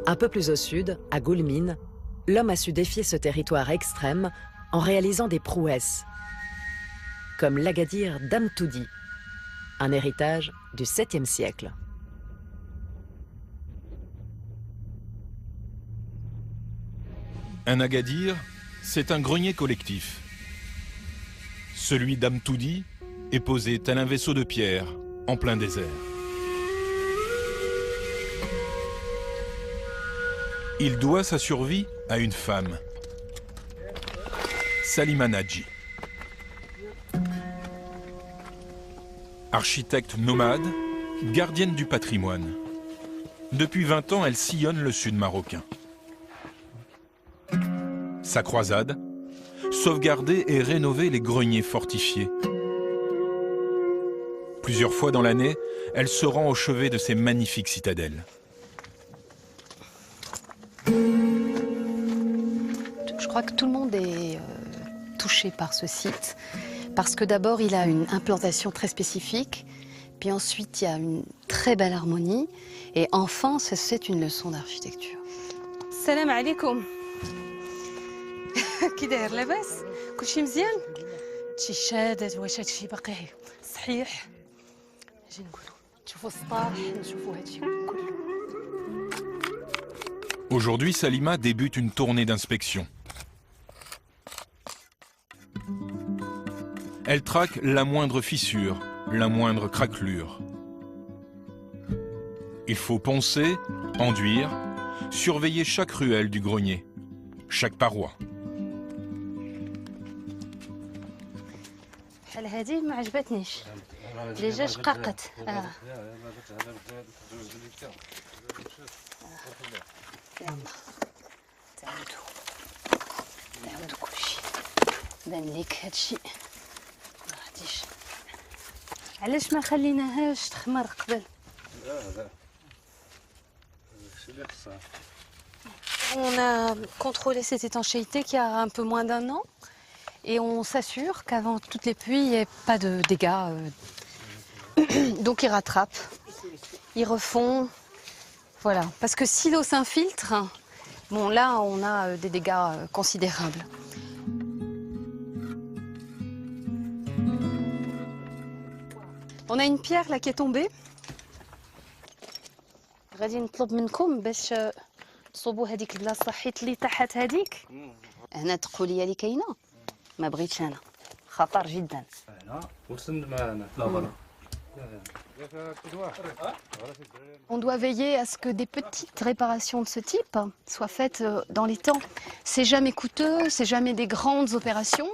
Un peu plus au sud, à Goulmine, l'homme a su défier ce territoire extrême en réalisant des prouesses, comme l'Agadir d'Amtoudi, un héritage du 7e siècle. Un Agadir, c'est un grenier collectif. Celui d'Amtoudi est posé tel un vaisseau de pierre en plein désert. Il doit sa survie à une femme, Salima Nadji. Architecte nomade, gardienne du patrimoine. Depuis 20 ans, elle sillonne le sud marocain. Sa croisade, sauvegarder et rénover les greniers fortifiés. Plusieurs fois dans l'année, elle se rend au chevet de ces magnifiques citadelles. Je crois que tout le monde est touché par ce site, parce que d'abord il a une implantation très spécifique, puis ensuite il y a une très belle harmonie, et enfin c'est une leçon d'architecture. Salam alaikum. كي داير لاباس كلشي مزيان شي شادات واش هادشي باقي صحيح اجي نقولوا نشوفوا السطح نشوفوا هادشي كله. Aujourd'hui, Salima débute une tournée d'inspection. Elle traque la moindre fissure, la moindre craquelure. Il faut poncer, enduire, surveiller chaque ruelle du grenier, chaque paroi. بحال هادي ما عجبتنيش ديجا شققت تعاودوا كلشي بان ليك هادشي ما غاديش. علاش ما خليناهاش تخمر قبل؟ On a contrôlé cette étanchéité qui a un peu moins d'1 an et on s'assure qu'avant toutes les pluies, il n'y ait pas de dégâts. Donc ils rattrapent, ils refont, voilà. Parce que si l'eau s'infiltre, bon là on a des dégâts considérables. On a une pierre là qui est tombée. غادي نطلب منكم باش تصوبوا هذيك البلاصه حيت اللي تحت هذيك هنا تقولي لي كاينه ما بغيتش انا خطر جدا. On doit veiller à ce que des petites réparations de ce type soient faites dans les temps. C'est jamais coûteux, c'est jamais des grandes opérations,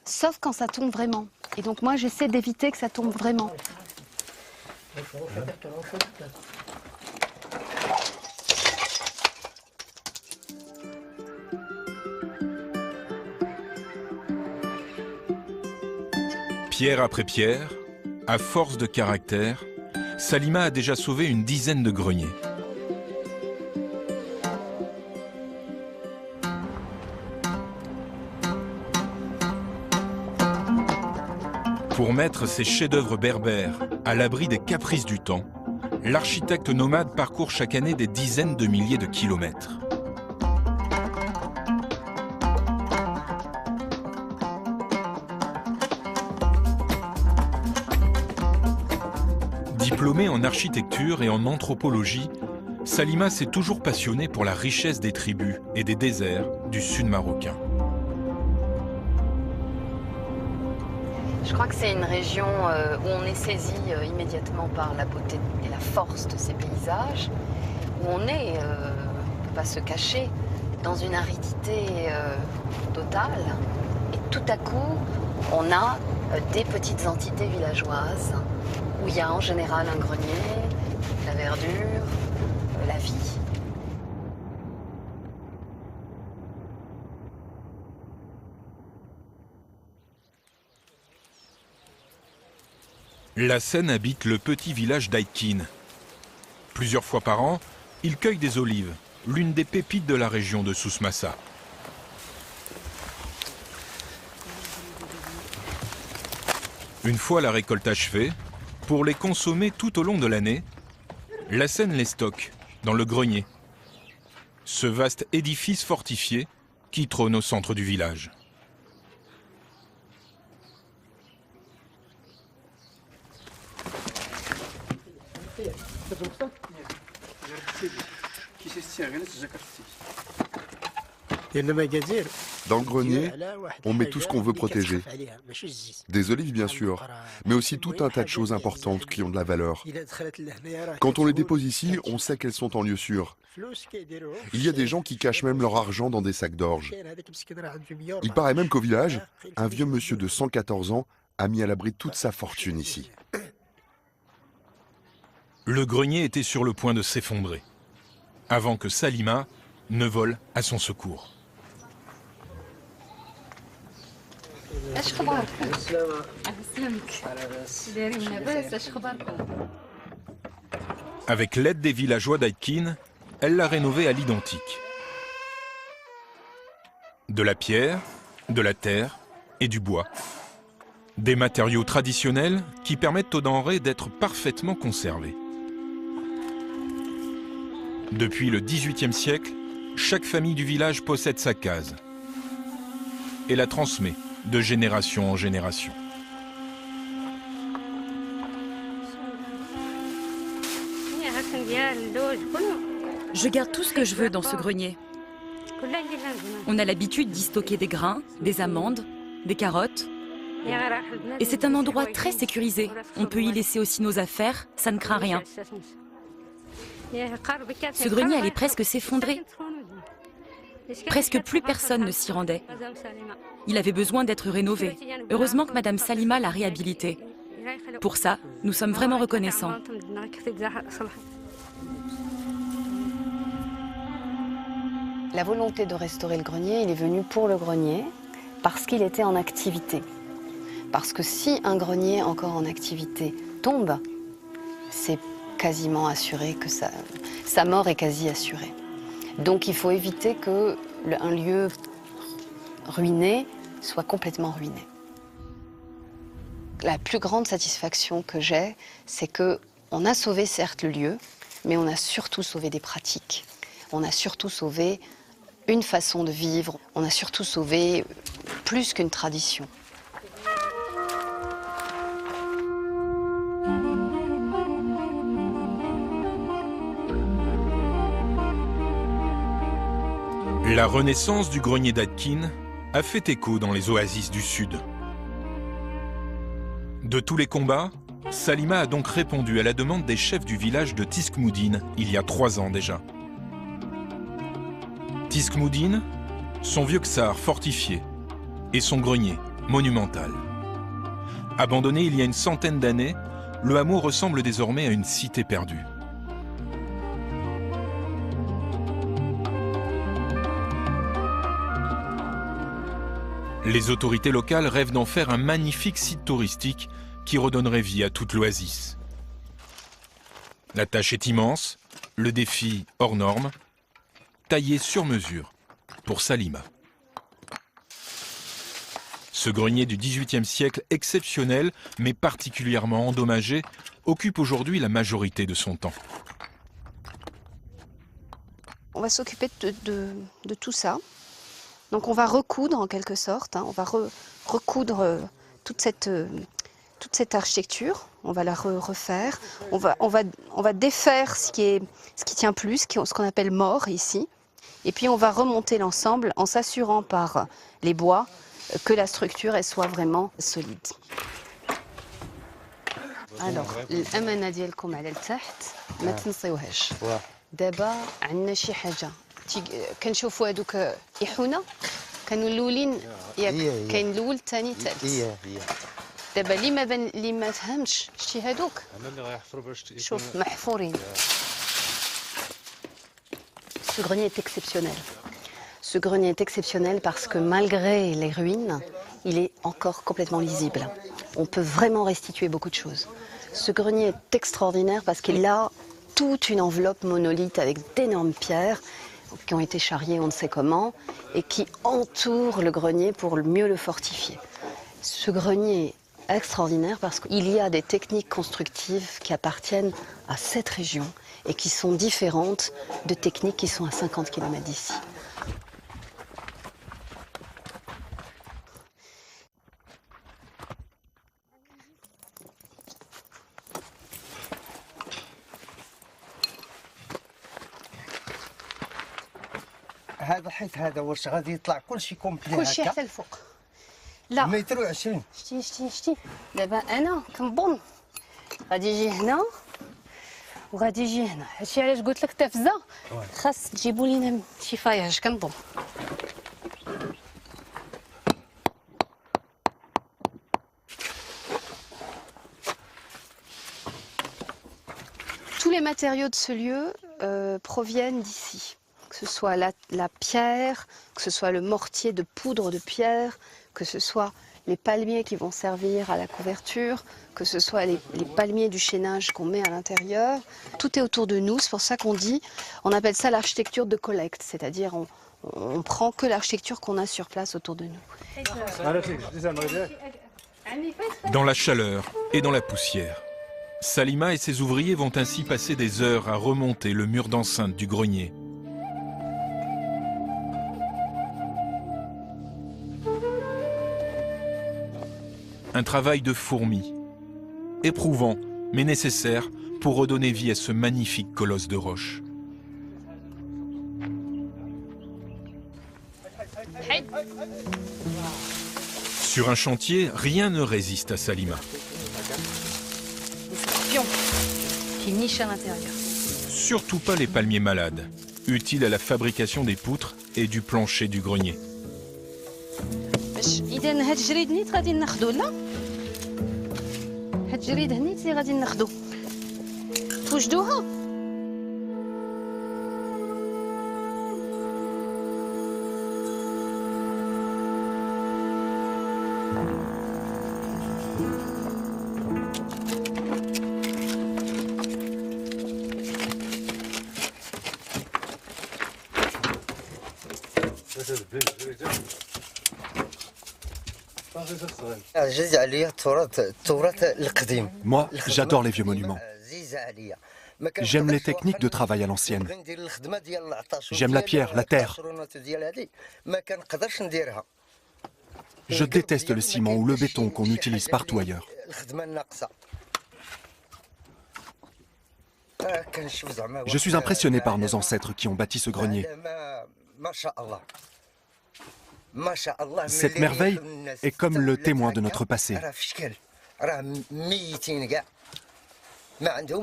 sauf quand ça tombe vraiment. Et donc moi j'essaie d'éviter que ça tombe vraiment. Pierre après pierre, à force de caractère, Salima a déjà sauvé une dizaine de greniers. Pour mettre ses chefs-d'œuvre berbères à l'abri des caprices du temps, l'architecte nomade parcourt chaque année des dizaines de milliers de kilomètres. Diplômée en architecture et en anthropologie, Salima s'est toujours passionnée pour la richesse des tribus et des déserts du sud marocain. Je crois que c'est une région où on est saisi immédiatement par la beauté et la force de ces paysages, où on ne peut pas se cacher, dans une aridité totale. Et tout à coup, on a des petites entités villageoises, où il y a en général un grenier, la verdure, la vie. La Seine habite le petit village d'Aïkine. Plusieurs fois par an, il cueille des olives, l'une des pépites de la région de Souss-Massa. Une fois la récolte achevée, pour les consommer tout au long de l'année, la Seine les stocke dans le grenier, ce vaste édifice fortifié qui trône au centre du village. Dans le grenier, on met tout ce qu'on veut protéger. Des olives bien sûr, mais aussi tout un tas de choses importantes qui ont de la valeur. Quand on les dépose ici, on sait qu'elles sont en lieu sûr. Il y a des gens qui cachent même leur argent dans des sacs d'orge. Il paraît même qu'au village, un vieux monsieur de 114 ans a mis à l'abri toute sa fortune ici. Le grenier était sur le point de s'effondrer, avant que Salima ne vole à son secours. Avec l'aide des villageois d'Aitkin, elle l'a rénové à l'identique. De la pierre, de la terre et du bois. Des matériaux traditionnels qui permettent aux denrées d'être parfaitement conservées. Depuis le XVIIIe siècle, chaque famille du village possède sa case et la transmet de génération en génération. Je garde tout ce que je veux dans ce grenier. On a l'habitude d'y stocker des grains, des amandes, des carottes. Et c'est un endroit très sécurisé. On peut y laisser aussi nos affaires, ça ne craint rien. Ce grenier allait presque s'effondrer. Presque plus personne ne s'y rendait. Il avait besoin d'être rénové. Heureusement que Madame Salima l'a réhabilité. Pour ça, nous sommes vraiment reconnaissants. La volonté de restaurer le grenier, il est venu pour le grenier parce qu'il était en activité. Parce que si un grenier encore en activité tombe, c'est quasiment assuré que sa mort est quasi assurée. Donc il faut éviter qu'un lieu ruiné soit complètement ruiné. La plus grande satisfaction que j'ai, c'est qu'on a sauvé certes le lieu, mais on a surtout sauvé des pratiques. On a surtout sauvé une façon de vivre, on a surtout sauvé plus qu'une tradition. La renaissance du grenier d'Aitkin a fait écho dans les oasis du Sud. De tous les combats, Salima a donc répondu à la demande des chefs du village de Tiskmoudine il y a 3 ans déjà. Tiskmoudine, son vieux ksar fortifié et son grenier monumental. Abandonné il y a une centaine d'années, le hameau ressemble désormais à une cité perdue. Les autorités locales rêvent d'en faire un magnifique site touristique qui redonnerait vie à toute l'oasis. La tâche est immense, le défi hors norme, taillé sur mesure pour Salima. Ce grenier du XVIIIe siècle exceptionnel, mais particulièrement endommagé, occupe aujourd'hui la majorité de son temps. On va s'occuper de tout ça. Donc on va recoudre en quelque sorte, on va recoudre toute cette architecture, on va la refaire, on va défaire ce qui tient plus, ce qu'on appelle mort ici, et puis on va remonter l'ensemble en s'assurant par les bois que la structure elle soit vraiment solide. Alors, الأمانة ديالكم على لتحت ما تنسيوهاش. دابا عندنا شي حاجة كنشوفوا هذوك يحونه كانوا الاولين ياك كاين الاول الثاني الثالث دابا اللي ما فهمش شتي هذوك شوف محفورين. Ce grenier est exceptionnel. Ce grenier est exceptionnel parce que malgré les ruines, il est encore complètement lisible. On peut vraiment restituer beaucoup de choses. Ce grenier est extraordinaire parce qu'il a toute une enveloppe monolithe avec d'énormes pierres qui ont été charriées on ne sait comment et qui entourent le grenier pour mieux le fortifier. Ce grenier est extraordinaire parce qu'il y a des techniques constructives qui appartiennent à cette région et qui sont différentes de techniques qui sont à 50 km d'ici. هذا حيت هذا واش غادي يطلع كلشي كومبلي كلشي هكا حتى الفوق. لا متر و 20. شتي دابا انا كنظن غادي يجي هنا وغادي يجي هنا. هادشي علاش قلت لك تفزه خاص تجيبوا لينا شي فاياج كنظن. Tous les matériaux de ce lieu proviennent d'ici. Que ce soit la pierre, que ce soit le mortier de poudre de pierre, que ce soit les palmiers qui vont servir à la couverture, que ce soit les palmiers du chaînage qu'on met à l'intérieur. Tout est autour de nous, c'est pour ça qu'on dit, on appelle ça l'architecture de collecte, c'est-à-dire on prend que l'architecture qu'on a sur place autour de nous. Dans la chaleur et dans la poussière, Salima et ses ouvriers vont ainsi passer des heures à remonter le mur d'enceinte du grenier. Un travail de fourmi, éprouvant mais nécessaire pour redonner vie à ce magnifique colosse de roche. Sur un chantier, rien ne résiste à Salima. Pion qui niche à l'intérieur. Surtout pas les palmiers malades, utiles à la fabrication des poutres et du plancher du grenier. إذا هاد الجريد نيت غادي ناخدو لا هاد الجريد هنيت اللي غادي ناخدو توجدوها Moi, j'adore les vieux monuments. J'aime les techniques de travail à l'ancienne. J'aime la pierre, la terre. Je déteste le ciment ou le béton qu'on utilise partout ailleurs. Je suis impressionné par nos ancêtres qui ont bâti ce grenier. Cette merveille est comme le témoin de notre passé.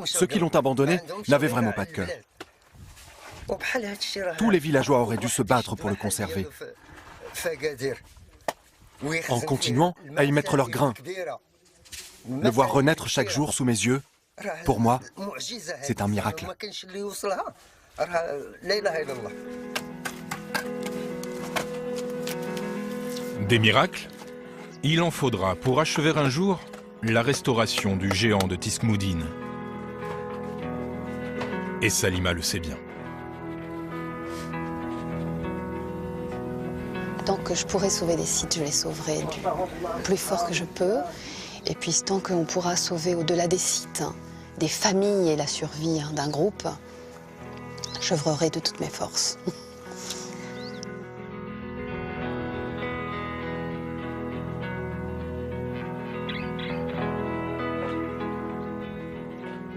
Ceux qui l'ont abandonné n'avaient vraiment pas de cœur. Tous les villageois auraient dû se battre pour le conserver, en continuant à y mettre leur grain. Le voir renaître chaque jour sous mes yeux, pour moi, c'est un miracle. Des miracles, il en faudra pour achever un jour la restauration du géant de Tiskmoudine. Et Salima le sait bien. Tant que je pourrai sauver des sites, je les sauverai du plus fort que je peux. Et puis tant qu'on pourra sauver au-delà des sites, des familles et la survie d'un groupe, j'œuvrerai de toutes mes forces.